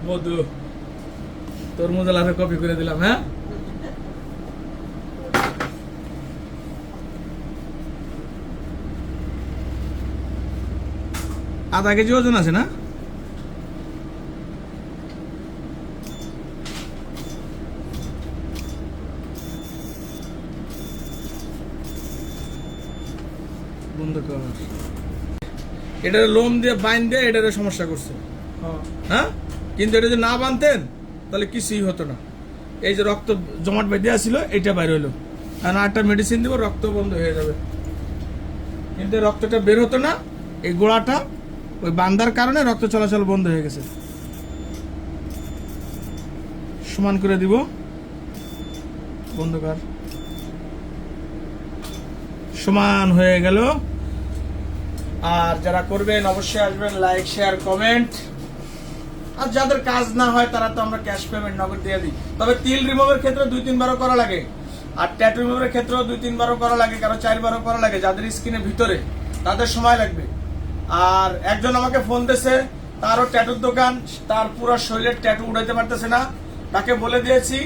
মধু তরমুজ আলাদা কপি করে দিলাম। হ্যাঁ, আধা কেজি ওজন আছে না? বন্ধ কর। এটার লোম দিয়ে বাইন দিয়ে এটার সমস্যা করছে। হ্যাঁ, কিন্তু এটা যদি না বানতেন তাহলে কিছুই হতো না। এই যে রক্ত জমাট বেঁধে আসছিল এটা বাইরে হলো, আর একটা মেডিসিন দিব, রক্ত বন্ধ হয়ে যাবে। কিন্তু রক্তটা বের হতো না, এই গোড়াটা ওই বান্ধার কারণে রক্ত চলাচল বন্ধ হয়ে গেছে। সমান করে দিব, বন্ধ কর। সমান হয়ে গেল। আর যারা করবেন অবশ্যই আসবেন, লাইক শেয়ার কমেন্ট। আর যাদের কাজ না হয় তারা তো আমরা ক্যাশ পেমেন্ট নগদ দিয়ে দিই। তবে তিল রিমুভের ক্ষেত্রে 2-3 বারও করা লাগে, আর ট্যাটু রিমুভের ক্ষেত্রেও 2-3 বারও করা লাগে, কারো 4 বারও করা লাগে। যাদের স্কিনের ভিতরে তাদের সময় লাগবে। আর একজন আমাকে ফোন দিয়েছে, তারও ট্যাটুর দোকান, তার পুরো শরীরের ট্যাটু উঠাইতে পারতেছে না। তাকে বলে দিয়েছি